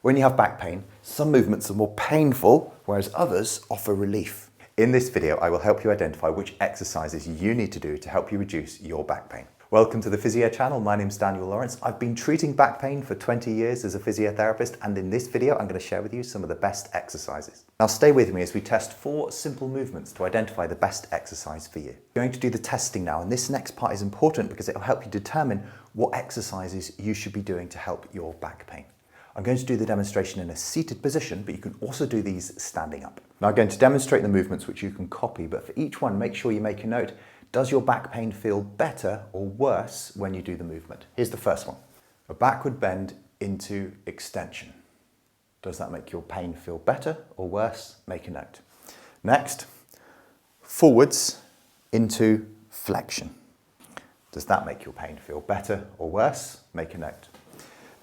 When you have back pain, some movements are more painful, whereas others offer relief. In this video, I will help you identify which exercises you need to do to help you reduce your back pain. Welcome to the Physio channel. My name's Daniel Lawrence. I've been treating back pain for 20 years as a physiotherapist, and in this video, I'm going to share with you some of the best exercises. Now stay with me as we test 4 simple movements to identify the best exercise for you. We're going to do the testing now, and this next part is important because it will help you determine what exercises you should be doing to help your back pain. I'm going to do the demonstration in a seated position, but you can also do these standing up. Now I'm going to demonstrate the movements which you can copy, but for each one, make sure you make a note. Does your back pain feel better or worse when you do the movement? Here's the first one. A backward bend into extension. Does that make your pain feel better or worse? Make a note. Next, forwards into flexion. Does that make your pain feel better or worse? Make a note.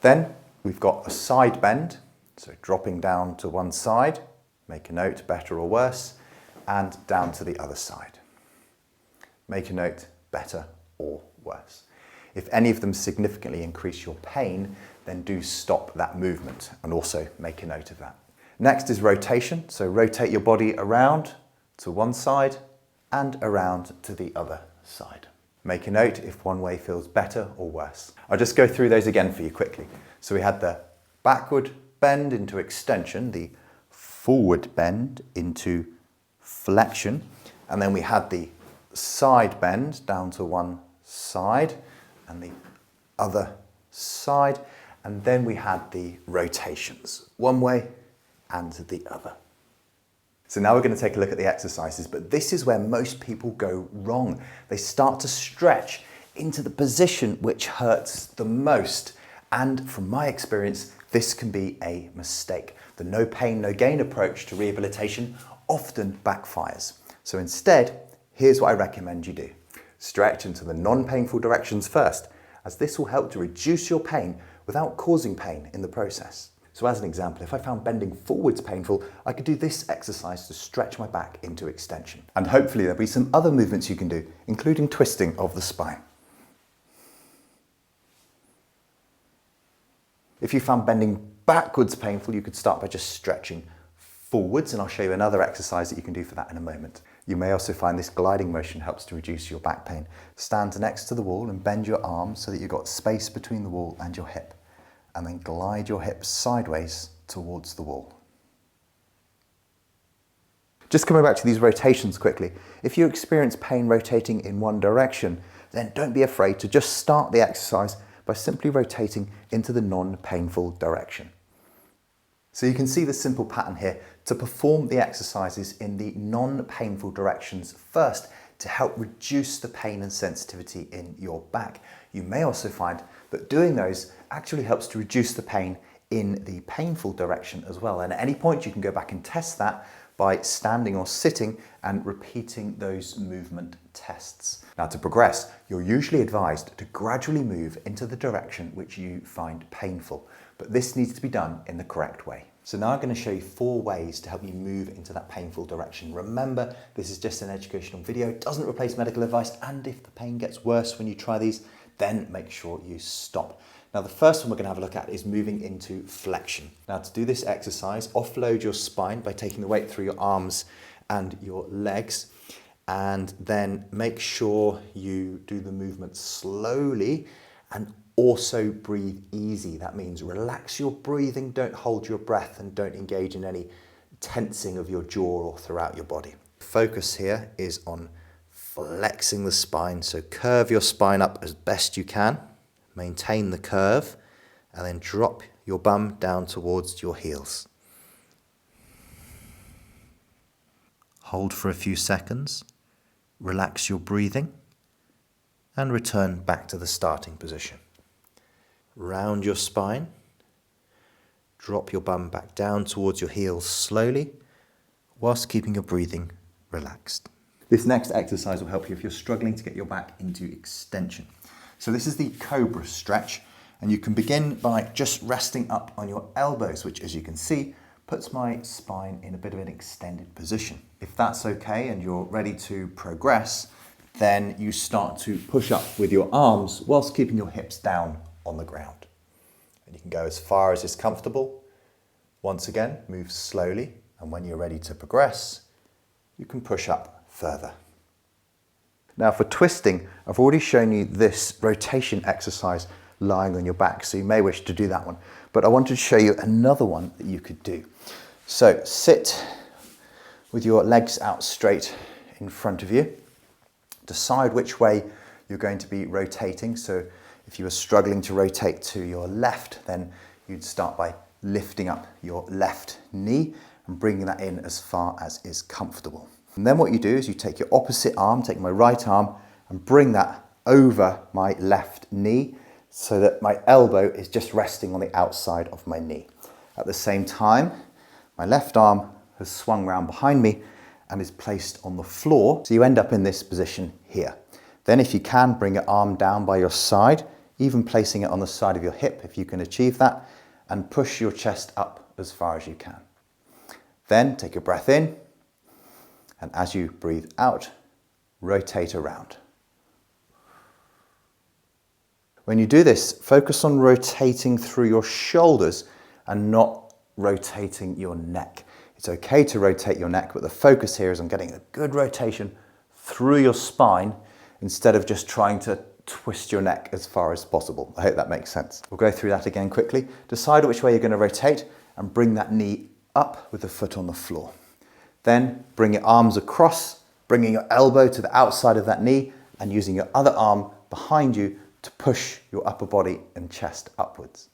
Then we've got a side bend, so dropping down to one side, make a note, better or worse, and down to the other side. Make a note, better or worse. If any of them significantly increase your pain, then do stop that movement and also make a note of that. Next is rotation, so rotate your body around to one side and around to the other side. Make a note if one way feels better or worse. I'll just go through those again for you quickly. So we had the backward bend into extension, the forward bend into flexion, and then we had the side bend down to one side and the other side, and then we had the rotations, one way and the other. So now we're going to take a look at the exercises, but this is where most people go wrong. They start to stretch into the position which hurts the most, and from my experience, this can be a mistake. The no pain, no gain approach to rehabilitation often backfires. So instead, here's what I recommend you do. Stretch into the non-painful directions first, as this will help to reduce your pain without causing pain in the process. So as an example, if I found bending forwards painful, I could do this exercise to stretch my back into extension. And hopefully there'll be some other movements you can do, including twisting of the spine. If you found bending backwards painful, you could start by just stretching forwards, and I'll show you another exercise that you can do for that in a moment. You may also find this gliding motion helps to reduce your back pain. Stand next to the wall and bend your arms so that you've got space between the wall and your hip, and then glide your hips sideways towards the wall. Just coming back to these rotations quickly, if you experience pain rotating in one direction, then don't be afraid to just start the exercise by simply rotating into the non-painful direction. So you can see the simple pattern here to perform the exercises in the non-painful directions first to help reduce the pain and sensitivity in your back. You may also find that doing those actually helps to reduce the pain in the painful direction as well. And at any point you can go back and test that by standing or sitting and repeating those movement tests. Now to progress, you're usually advised to gradually move into the direction which you find painful, but this needs to be done in the correct way. So now I'm going to show you 4 ways to help you move into that painful direction. Remember, this is just an educational video, it doesn't replace medical advice, and if the pain gets worse when you try these, then make sure you stop. Now the first one we're going to have a look at is moving into flexion. Now to do this exercise, offload your spine by taking the weight through your arms and your legs, and then make sure you do the movement slowly and also breathe easy. That means relax your breathing, don't hold your breath, and don't engage in any tensing of your jaw or throughout your body. Focus here is on flexing the spine, so curve your spine up as best you can, maintain the curve, and then drop your bum down towards your heels. Hold for a few seconds, relax your breathing, and return back to the starting position. Round your spine, drop your bum back down towards your heels slowly, whilst keeping your breathing relaxed. This next exercise will help you if you're struggling to get your back into extension. So this is the Cobra stretch, and you can begin by just resting up on your elbows, which as you can see, puts my spine in a bit of an extended position. If that's okay and you're ready to progress, then you start to push up with your arms whilst keeping your hips down on the ground. And you can go as far as is comfortable, Once again, move slowly, and when you're ready to progress, you can push up further. Now for twisting, I've already shown you this rotation exercise lying on your back, so you may wish to do that one. But I wanted to show you another one that you could do. So sit with your legs out straight in front of you. Decide which way you're going to be rotating. So if you were struggling to rotate to your left, then you'd start by lifting up your left knee and bringing that in as far as is comfortable. And then what you do is you take your opposite arm, take my right arm, and bring that over my left knee so that my elbow is just resting on the outside of my knee. At the same time, my left arm has swung round behind me and is placed on the floor, so you end up in this position here. Then if you can, bring your arm down by your side, even placing it on the side of your hip if you can achieve that, and push your chest up as far as you can. Then take a breath in, and as you breathe out, rotate around. When you do this, focus on rotating through your shoulders and not rotating your neck. It's okay to rotate your neck, but the focus here is on getting a good rotation through your spine instead of just trying to twist your neck as far as possible. I hope that makes sense. We'll go through that again quickly. Decide which way you're going to rotate and bring that knee up with the foot on the floor. Then bring your arms across, bringing your elbow to the outside of that knee and using your other arm behind you to push your upper body and chest upwards.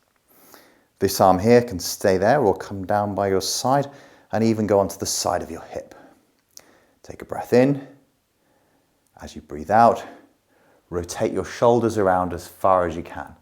This arm here can stay there or come down by your side and even go onto the side of your hip. Take a breath in. As you breathe out, rotate your shoulders around as far as you can.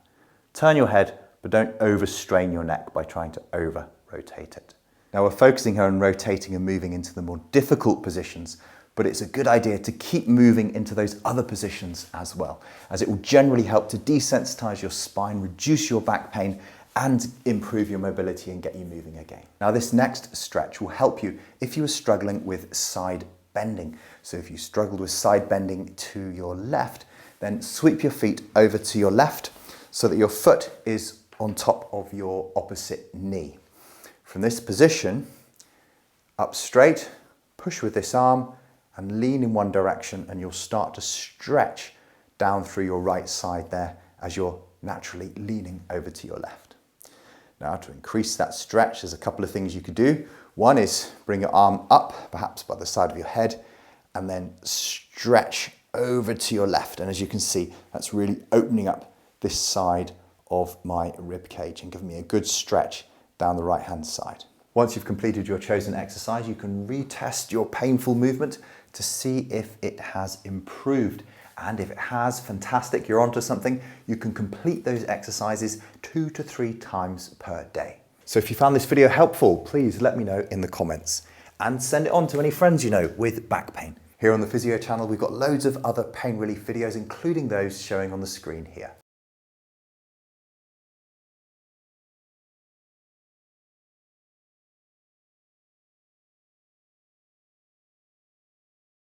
Turn your head, but don't overstrain your neck by trying to over-rotate it. Now we're focusing here on rotating and moving into the more difficult positions, but it's a good idea to keep moving into those other positions as well, as it will generally help to desensitize your spine, reduce your back pain, and improve your mobility and get you moving again. Now this next stretch will help you if you are struggling with side bending. So if you struggled with side bending to your left, then sweep your feet over to your left so that your foot is on top of your opposite knee. From this position, up straight, push with this arm and lean in one direction, and you'll start to stretch down through your right side there as you're naturally leaning over to your left. Now to increase that stretch, there's a couple of things you could do. One is bring your arm up, perhaps by the side of your head, and then stretch over to your left. And as you can see, that's really opening up this side of my rib cage and giving me a good stretch down the right hand side. Once you've completed your chosen exercise, you can retest your painful movement to see if it has improved. And if it has, fantastic, you're onto something. You can complete those exercises 2 to 3 times per day. So if you found this video helpful, please let me know in the comments and send it on to any friends you know with back pain. Here on the Physio channel, we've got loads of other pain relief videos, including those showing on the screen here.